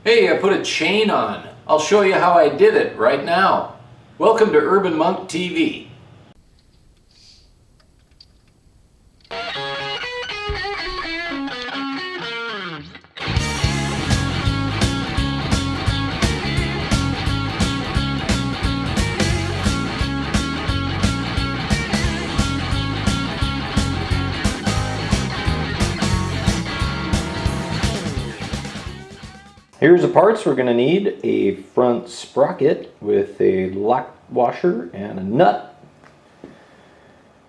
Hey, I put a chain on. I'll show you how I did it right now. Welcome to Urban Monk TV. Here's the parts we're going to need: a front sprocket with a lock washer and a nut,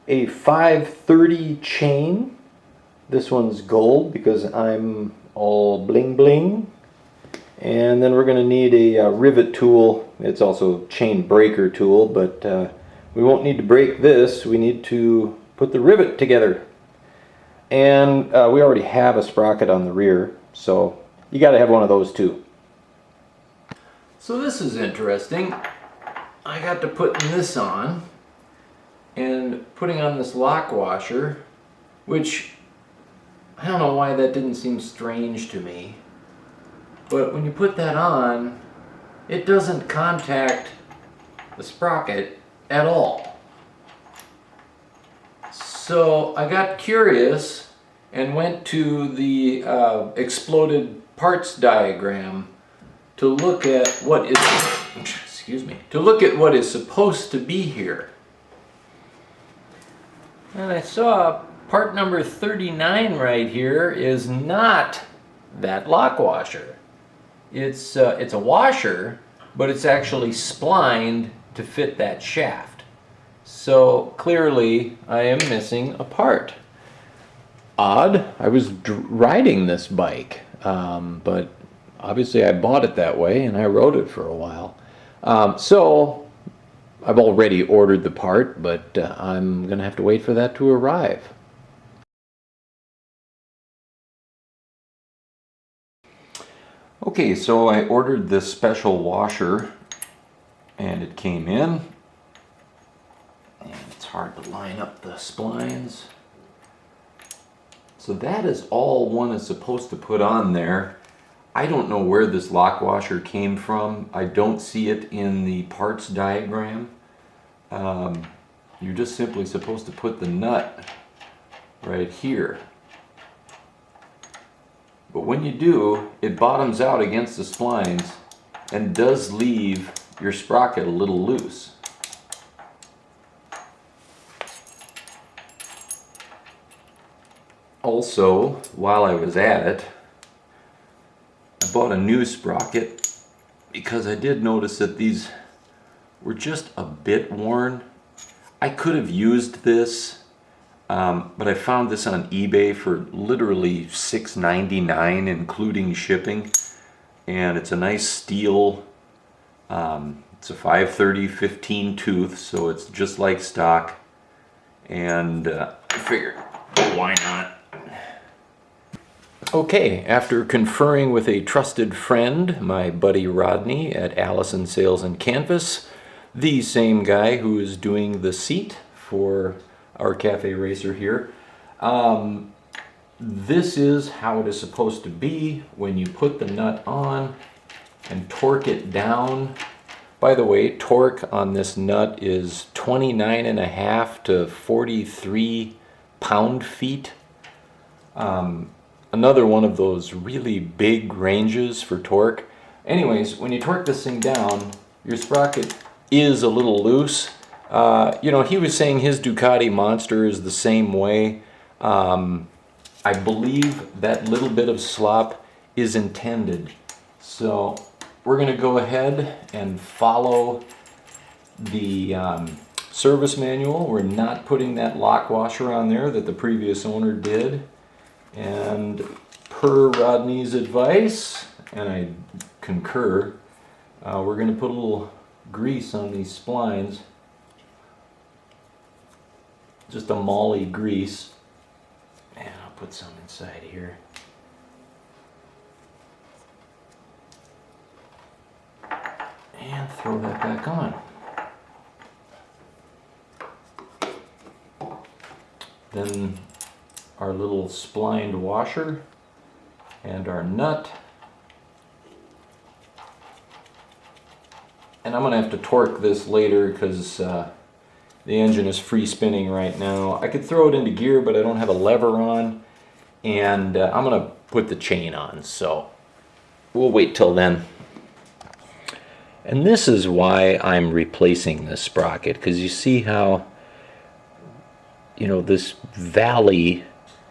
a 530 chain. This one's gold because I'm all bling bling. And then we're going to need a rivet tool. It's also a chain breaker tool, but we won't need to break this. We need to put the rivet together. And we already have a sprocket on the rear, so you got to have one of those too. So this is interesting. I got to putting this on and putting on this lock washer, which I don't know why that didn't seem strange to me. But when you put that on, it doesn't contact the sprocket at all. So I got curious and went to the exploded parts diagram to look at what is supposed to be here. And I saw part number 39 right here is not that lock washer. It's a washer, but it's actually splined to fit that shaft. So clearly I am missing a part. Odd. I was riding this bike, but obviously I bought it that way and I rode it for a while. So I've already ordered the part, but I'm gonna have to wait for that to arrive. Okay, so I ordered this special washer and it came in, and it's hard to line up the splines. So that is all one is supposed to put on there. I don't know where this lock washer came from. I don't see it in the parts diagram. You're just simply supposed to put the nut right here. But when you do, it bottoms out against the splines and does leave your sprocket a little loose. Also, while I was at it, I bought a new sprocket because I did notice that these were just a bit worn. I could have used this, but I found this on eBay for literally $6.99 including shipping, and it's a nice steel. It's a 530 15 tooth, so it's just like stock, and I figured, why not? Okay, after conferring with a trusted friend, my buddy Rodney at Allison Sales and Canvas, the same guy who is doing the seat for our cafe racer here, this is how it is supposed to be when you put the nut on and torque it down. By the way, torque on this nut is 29.5 to 43 pound-feet. Another one of those really big ranges for torque. Anyways, when you torque this thing down, your sprocket is a little loose. You know, he was saying his Ducati Monster is the same way. I believe that little bit of slop is intended. So we're going to go ahead and follow the service manual. We're not putting that lock washer on there that the previous owner did. And per Rodney's advice, and I concur, we're going to put a little grease on these splines. Just a moly grease. And I'll put some inside here. And throw that back on. Then our little splined washer and our nut. And I'm going to have to torque this later because the engine is free spinning right now. I could throw it into gear, but I don't have a lever on. And I'm going to put the chain on, so we'll wait till then. And this is why I'm replacing this sprocket, because you see how, you know, this valley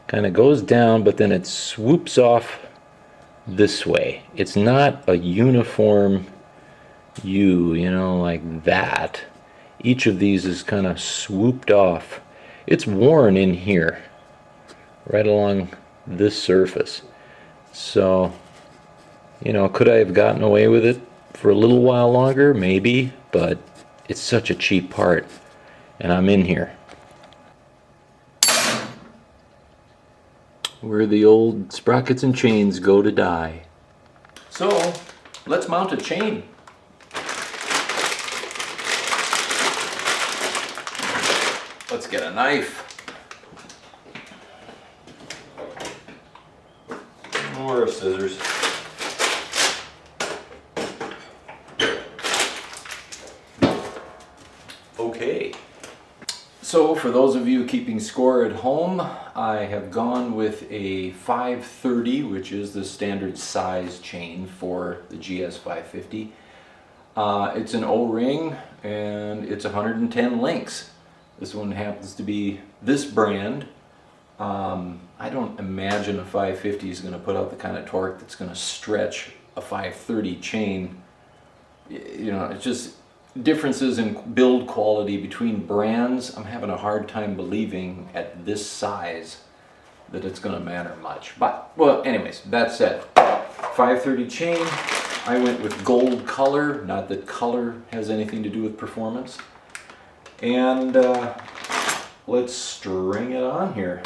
kind of goes down, but then it swoops off this way. It's not a uniform U, you know, like that. Each of these is kind of swooped off. It's worn in here, right along this surface. So, you know, could I have gotten away with it for a little while longer? Maybe, but it's such a cheap part, and I'm in here. Where the old sprockets and chains go to die. So, let's mount a chain. Let's get a knife. Or scissors. Okay. So for those of you keeping score at home, I have gone with a 530, which is the standard size chain for the GS550. It's an O-ring and it's 110 links. This one happens to be this brand. I don't imagine a 550 is going to put out the kind of torque that's going to stretch a 530 chain. You know, it's just differences in build quality between brands. I'm having a hard time believing at this size that it's going to matter much. But, well, anyways, that said, 530 chain. I went with gold color, not that color has anything to do with performance. And let's string it on here.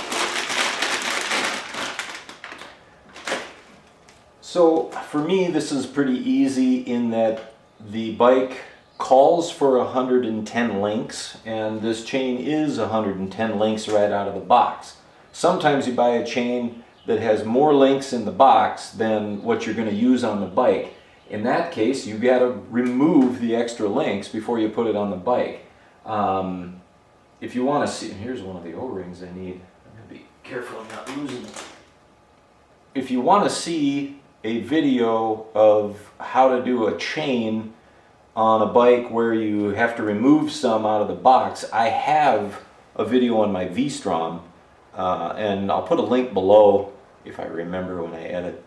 So for me, this is pretty easy in that the bike calls for 110 links, and this chain is 110 links right out of the box. Sometimes you buy a chain that has more links in the box than what you're going to use on the bike. In that case, you got to remove the extra links before you put it on the bike. If you want to see, here's one of the O-rings I need. I'm going to be careful I'm not losing it. If you want to see a video of how to do a chain on a bike where you have to remove some out of the box, I have a video on my V-Strom, and I'll put a link below if I remember when I edit,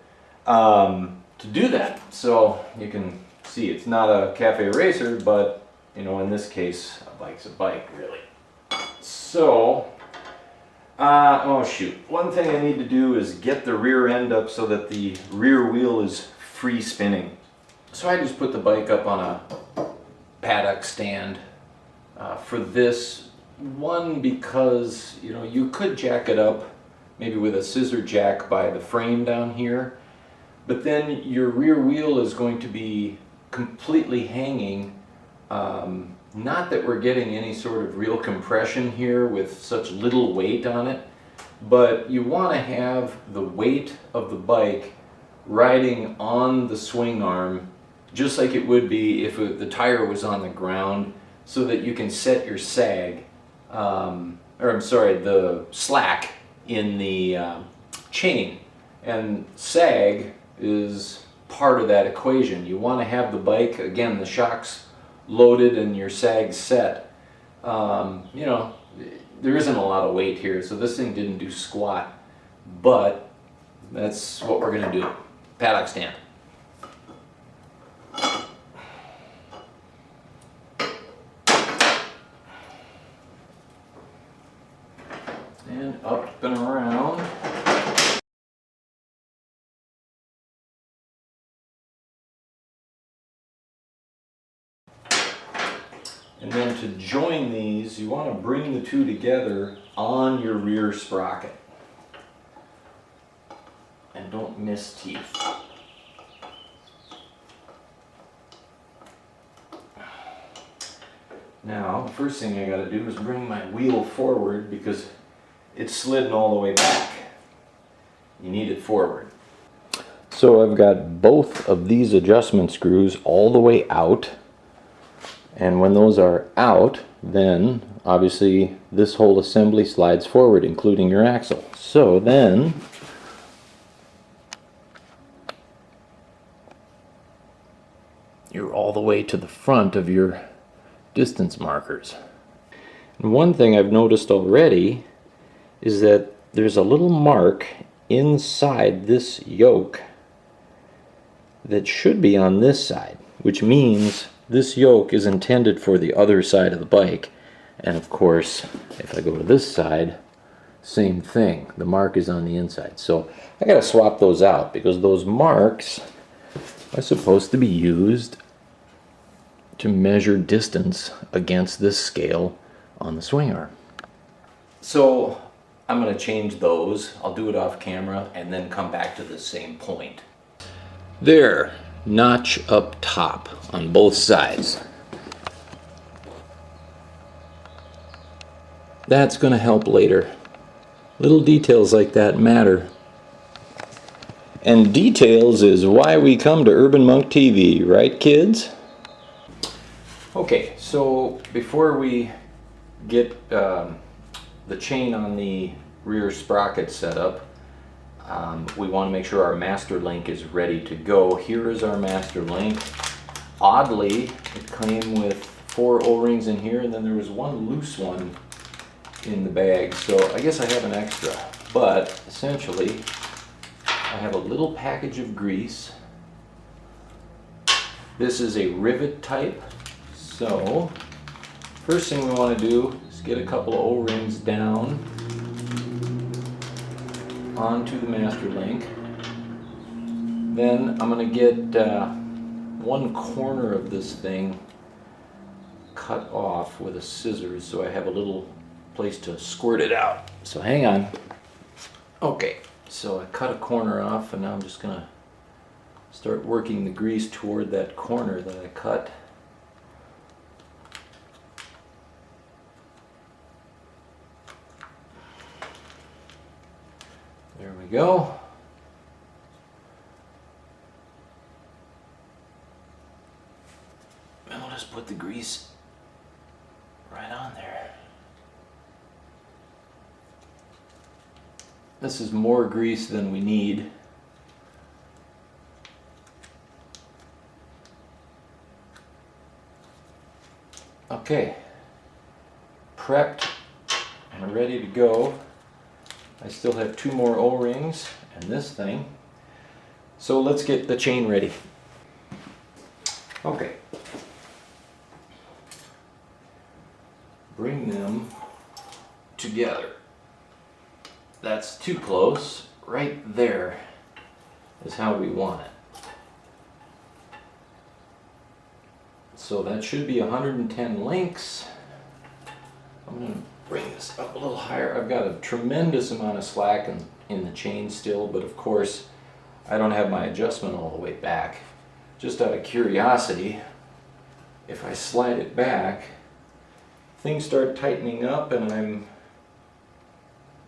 to do that. So you can see it's not a cafe racer, but you know, in this case, a bike's a bike, really. So, oh shoot, one thing I need to do is get the rear end up so that the rear wheel is free spinning. So I just put the bike up on a paddock stand for this one, because you know, you could jack it up maybe with a scissor jack by the frame down here, but then your rear wheel is going to be completely hanging. Not that we're getting any sort of real compression here with such little weight on it, but you want to have the weight of the bike riding on the swing arm just like it would be if the tire was on the ground, so that you can set your sag, the slack in the chain. And sag is part of that equation. You want to have the bike, again, the shocks loaded and your sag set. You know, there isn't a lot of weight here, so this thing didn't do squat, but that's what we're going to do. Paddock stand. And up and around. And then to join these, you want to bring the two together on your rear sprocket. And don't miss teeth. Now, the first thing I got to do is bring my wheel forward because it's slidden all the way back. You need it forward. So I've got both of these adjustment screws all the way out. And when those are out, then obviously this whole assembly slides forward, including your axle. So then you're all the way to the front of your distance markers. And one thing I've noticed already is that there's a little mark inside this yoke that should be on this side, which means this yoke is intended for the other side of the bike. And of course, if I go to this side, same thing. The mark is on the inside. So I gotta swap those out because those marks are supposed to be used to measure distance against this scale on the swing arm. So I'm going to change those. I'll do it off camera and then come back to the same point. There, notch up top on both sides. That's going to help later. Little details like that matter. And details is why we come to Urban Monk TV, right kids? Okay, so before we get the chain on the rear sprocket set up, we want to make sure our master link is ready to go. Here is our master link. Oddly, it came with 4 O-rings in here, and then there was one loose one in the bag, so I guess I have an extra. But essentially, I have a little package of grease. This is a rivet type. So, first thing we want to do is get a couple of O-rings down onto the master link. Then I'm going to get one corner of this thing cut off with a scissors so I have a little place to squirt it out. So hang on. Okay, so I cut a corner off and now I'm just going to start working the grease toward that corner that I cut. There we go. And we'll just put the grease right on there. This is more grease than we need. Okay, prepped and ready to go. I still have 2 more O-rings and this thing. So let's get the chain ready. Okay. Bring them together. That's too close. Right there is how we want it. So that should be 110 links. I'm going to bring this up a little higher. I've got a tremendous amount of slack in the chain still, but of course I don't have my adjustment all the way back. Just out of curiosity, if I slide it back, things start tightening up and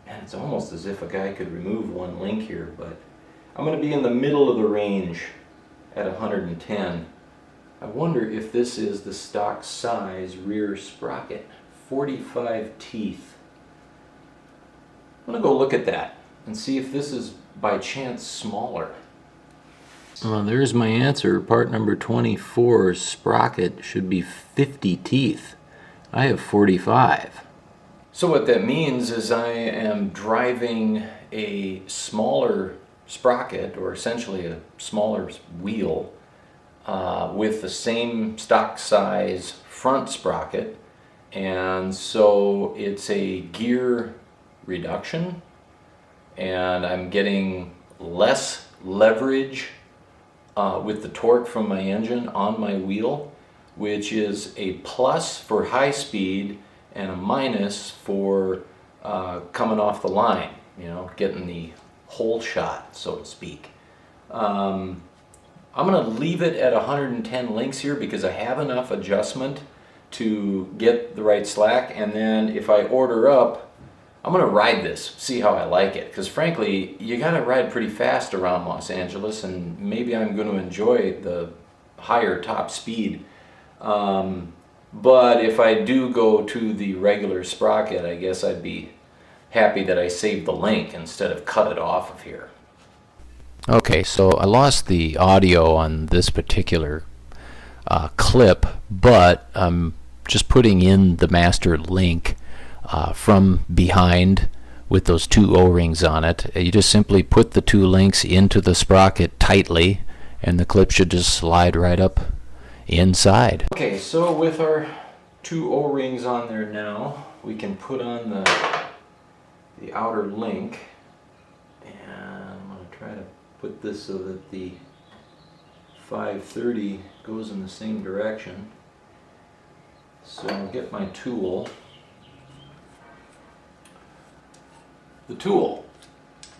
it's almost as if a guy could remove one link here, but I'm going to be in the middle of the range at 110. I wonder if this is the stock size rear sprocket. 45 teeth. I'm going to go look at that and see if this is by chance smaller. Well, there's my answer. Part number 24, sprocket, should be 50 teeth. I have 45. So what that means is I am driving a smaller sprocket, or essentially a smaller wheel, with the same stock size front sprocket. And so it's a gear reduction, and I'm getting less leverage with the torque from my engine on my wheel, which is a plus for high speed and a minus for coming off the line, you know, getting the whole shot, so to speak. I'm going to leave it at 110 links here because I have enough adjustment to get the right slack, and then if I order up, I'm going to ride this, see how I like it, because frankly you got to ride pretty fast around Los Angeles, and maybe I'm going to enjoy the higher top speed. But if I do go to the regular sprocket, I guess I'd be happy that I saved the link instead of cut it off of here. Okay, so I lost the audio on this particular clip, but I'm just putting in the master link from behind with those two O-rings on it. You just simply put the two links into the sprocket tightly, and the clip should just slide right up inside. Okay, so with our two O-rings on there now, we can put on the outer link, and I'm going to try to put this so that the 530 goes in the same direction. So I'll get my tool. The tool.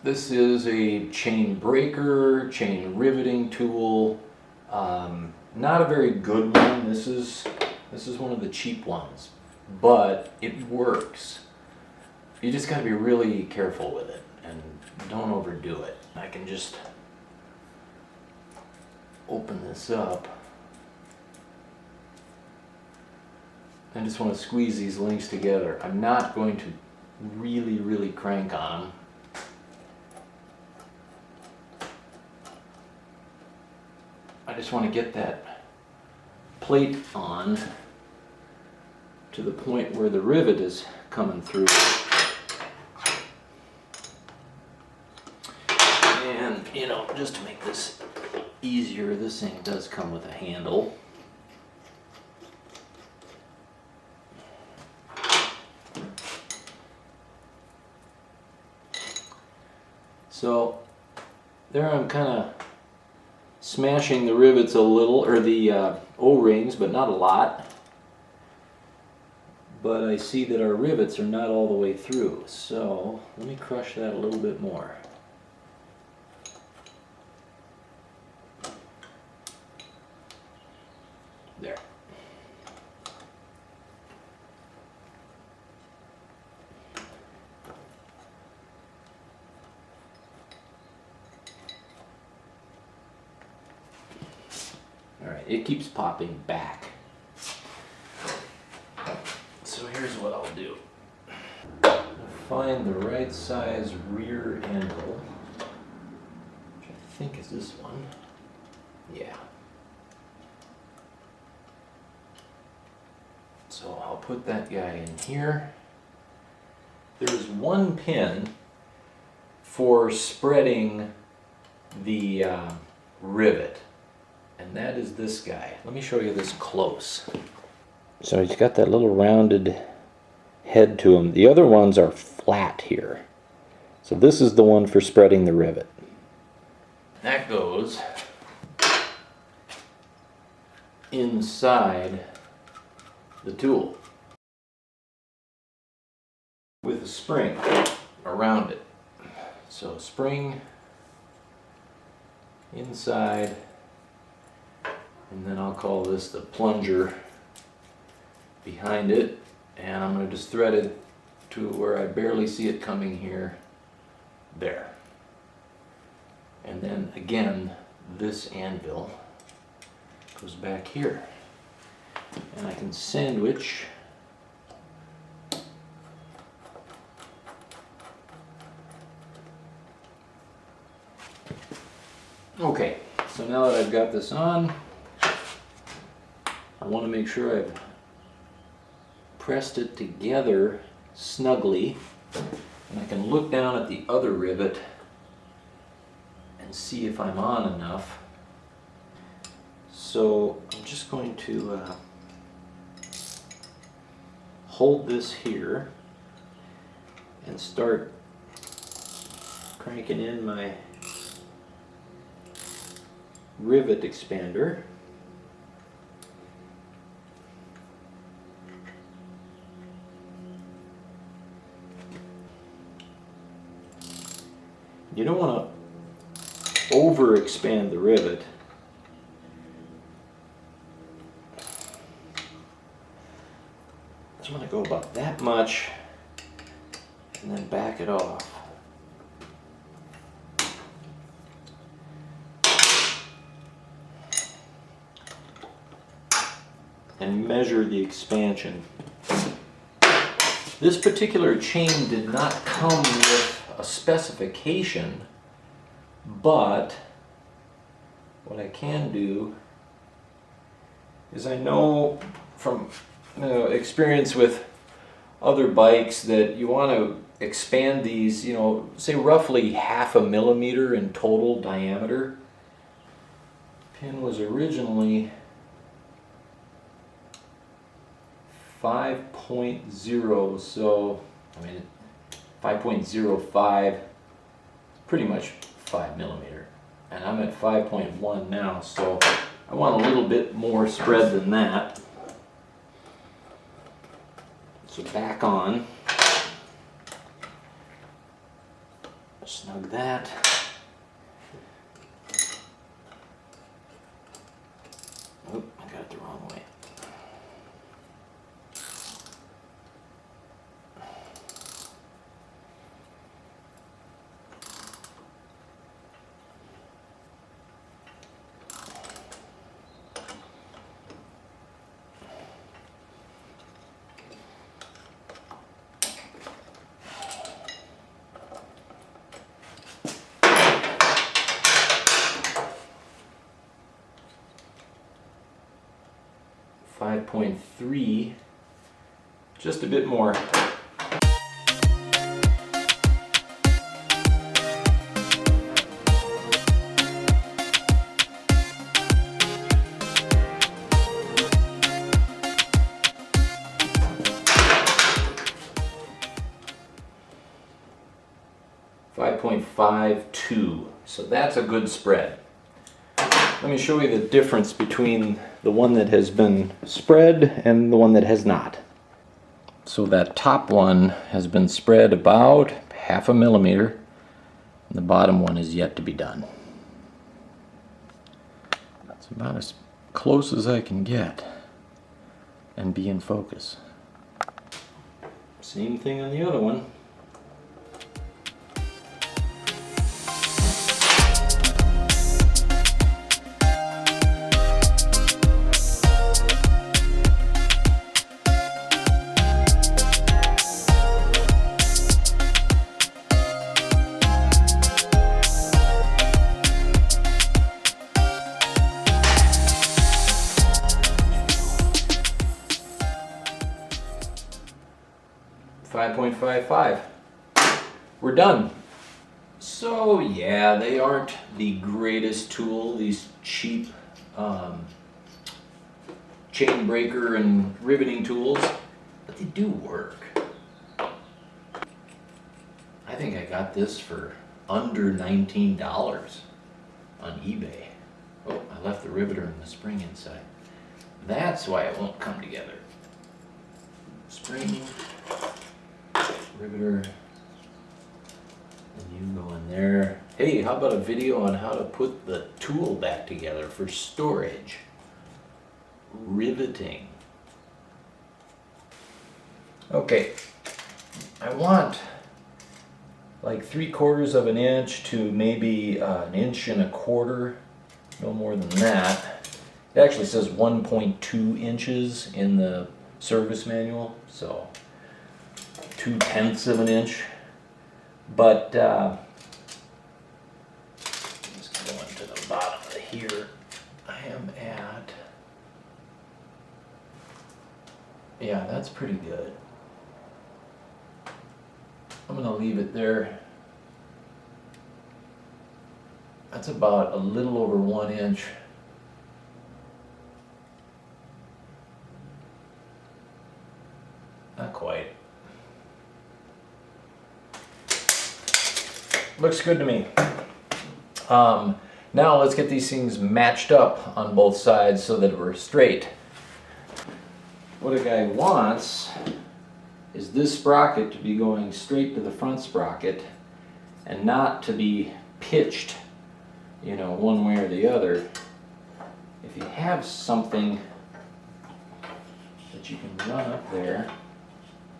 This is a chain breaker, chain riveting tool. Not a very good one. This is one of the cheap ones, but it works. You just got to be really careful with it and don't overdo it. I can just open this up. I just want to squeeze these links together. I'm not going to really crank on them. I just want to get that plate on to the point where the rivet is coming through. And, you know, just to make this easier, this thing does come with a handle. So there I'm kind of smashing the rivets a little, or the O-rings, but not a lot. But I see that our rivets are not all the way through, so let me crush that a little bit more. There. Alright, it keeps popping back. So here's what I'll do. I'll find the right size rear anvil, which I think is this one. Yeah. So I'll put that guy in here. There's one pin for spreading the rivet, and that is this guy. Let me show you this close. So he's got that little rounded head to him. The other ones are flat here. So this is the one for spreading the rivet. That goes inside the tool with a spring around it. So spring inside, and then I'll call this the plunger behind it, and I'm going to just thread it to where I barely see it coming here. There. And then again, this anvil goes back here. And I can sandwich okay, so now that I've got this on, I want to make sure I've pressed it together snugly, and I can look down at the other rivet and see if I'm on enough. So I'm just going to hold this here and start cranking in my rivet expander. You don't want to over expand the rivet. So I'm going to go about that much and then back it off. and measure the expansion. This particular chain did not come with a specification, but what I can do is, I know from experience with other bikes that you want to expand these, say roughly 0.5 millimeter in total diameter. Pin was originally 5.0, so 5.05, pretty much 5 millimeter, and I'm at 5.1 now, so I want a little bit more spread than that. So back on, snug that. Oop, I got it the wrong way. .3, just a bit more. .52, so that's a good spread. Let me show you the difference between the one that has been spread and the one that has not. So that top one has been spread about 0.5 millimeter, and the bottom one is yet to be done. That's about as close as I can get and be in focus. Same thing on the other one. 5.55. We're done. So yeah, they aren't the greatest tool, these cheap chain breaker and riveting tools, but they do work. I think I got this for under $19 on eBay. Oh, I left the riveter and the spring inside. That's why it won't come together. Spring, riveter, and you go in there. Hey, how about a video on how to put the tool back together for storage? Riveting. Okay, I want like 3/4 of an inch to maybe 1.25 inches, no more than that. It actually says 1.2 inches in the service manual, so 0.2 of an inch. But let's go into the bottom of here. I am at, yeah, that's pretty good. I'm gonna leave it there. That's about a little over 1 inch. Not quite. Looks good to me. Now let's get these things matched up on both sides so that we're straight. What a guy wants is this sprocket to be going straight to the front sprocket and not to be pitched, you know, one way or the other. If you have something that you can run up there,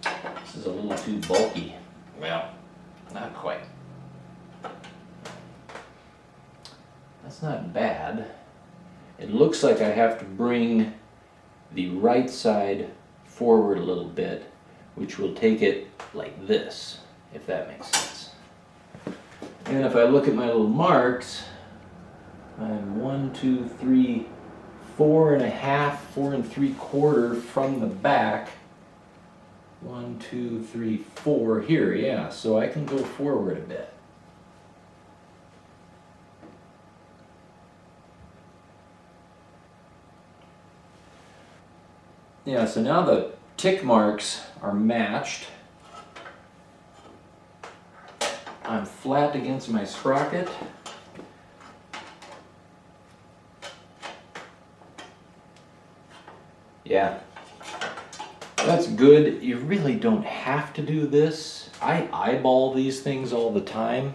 this is a little too bulky. Well, not quite. That's not bad. It looks like I have to bring the right side forward a little bit, which will take it like this, if that makes sense. And if I look at my little marks, I'm 1, 2, 3, 4.5, 4 3/4 from the back. 1, 2, 3, 4 here, yeah, so I can go forward a bit. Yeah, so now the tick marks are matched. I'm flat against my sprocket. Yeah, that's good. You really don't have to do this. I eyeball these things all the time.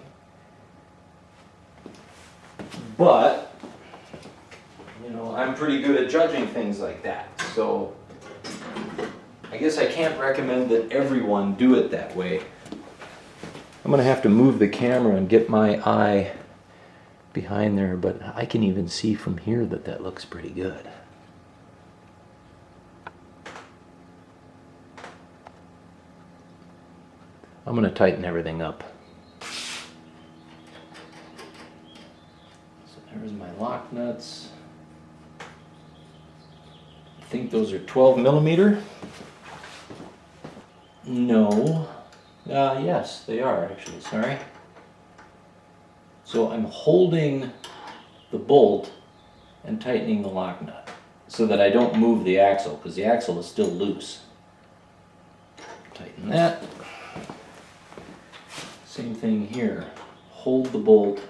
But, you know, I'm pretty good at judging things like that. So, I guess I can't recommend that everyone do it that way. I'm gonna have to move the camera and get my eye behind there, but I can even see from here that that looks pretty good. I'm going to tighten everything up. So there's my lock nuts. I think those are 12 millimeter. No. Yes, they are actually, sorry. So I'm holding the bolt and tightening the lock nut so that I don't move the axle, because the axle is still loose. Tighten that. Same thing here. Hold the bolt,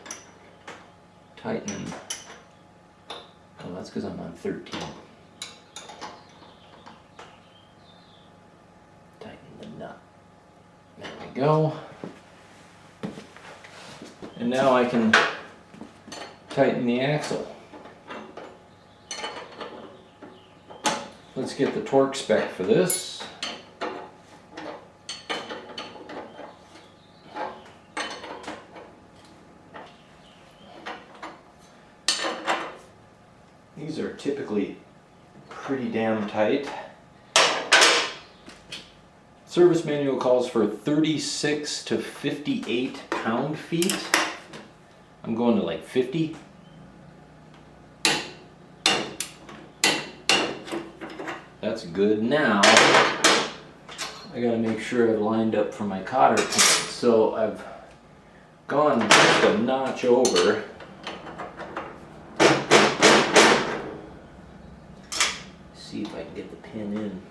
tighten. Oh, that's because I'm on 13. Tighten the nut. There we go. And now I can tighten the axle. Let's get the torque spec for this. These are typically pretty damn tight. Service manual calls for 36 to 58 pound-feet. I'm going to like 50. That's good. Now, I gotta make sure I've lined up for my cotter pin. So I've gone just a notch over. See if I can get the pin in.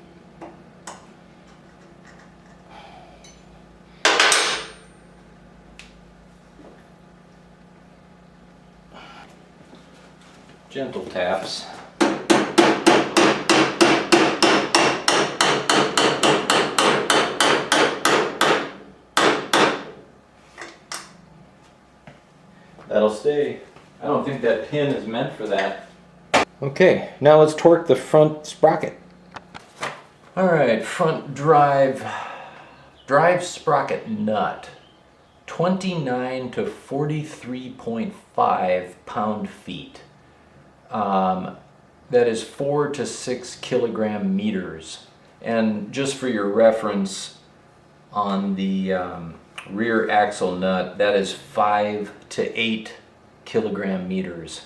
Gentle taps. That'll stay. I don't think that pin is meant for that. Okay, now let's torque the front sprocket. Alright, front drive sprocket nut. 29 to 43.5 pound-feet. That is 4 to 6 kilogram meters. And just for your reference, on the rear axle nut, that is 5 to 8 kilogram meters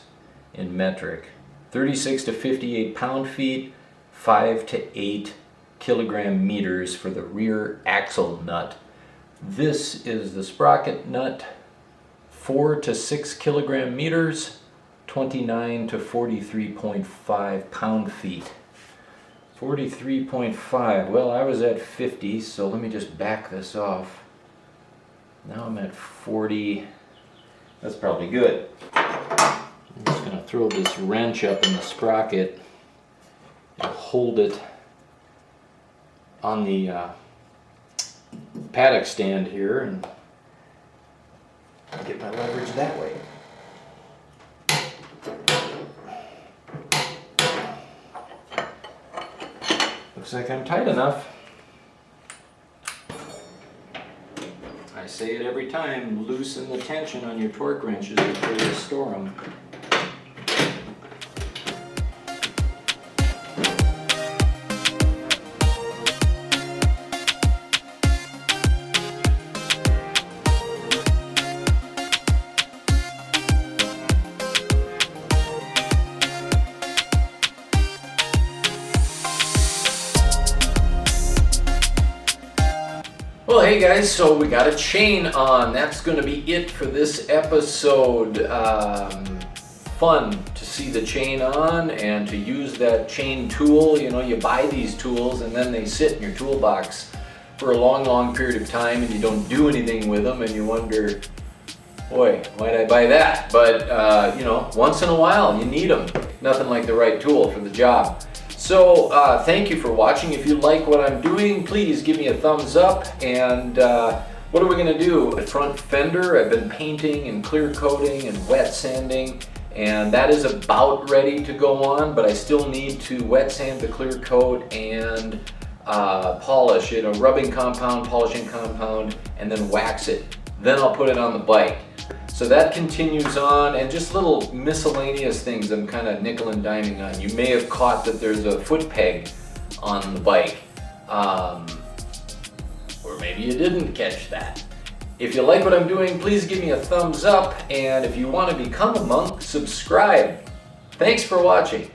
in metric. 36 to 58 pound-feet, 5 to 8 kilogram meters for the rear axle nut. This is the sprocket nut, 4 to 6 kilogram meters, 29 to 43.5 pound-feet. 43.5, well, I was at 50, so let me just back this off. Now I'm at 40. That's probably good. I'm just going to throw this wrench up in the sprocket and hold it on the paddock stand here and get my leverage that way. Looks like I'm tight enough. I say it every time, loosen the tension on your torque wrenches before you store them. Well, hey guys, so we got a chain on. That's going to be it for this episode. Fun to see the chain on and to use that chain tool. You know, you buy these tools and then they sit in your toolbox for a long period of time and you don't do anything with them and you wonder, boy, why'd I buy that? But, you know, once in a while you need them. Nothing like the right tool for the job. So thank you for watching. If you like what I'm doing, please give me a thumbs up. And what are we going to do? A front fender. I've been painting and clear coating and wet sanding, and that is about ready to go on, but I still need to wet sand the clear coat and polish it, a rubbing compound, polishing compound, and then wax it. Then I'll put it on the bike. So that continues on, and just little miscellaneous things I'm kind of nickel and diming on. You may have caught that there's a foot peg on the bike, or maybe you didn't catch that. If you like what I'm doing, please give me a thumbs up, and if you want to become a monk, subscribe. Thanks for watching.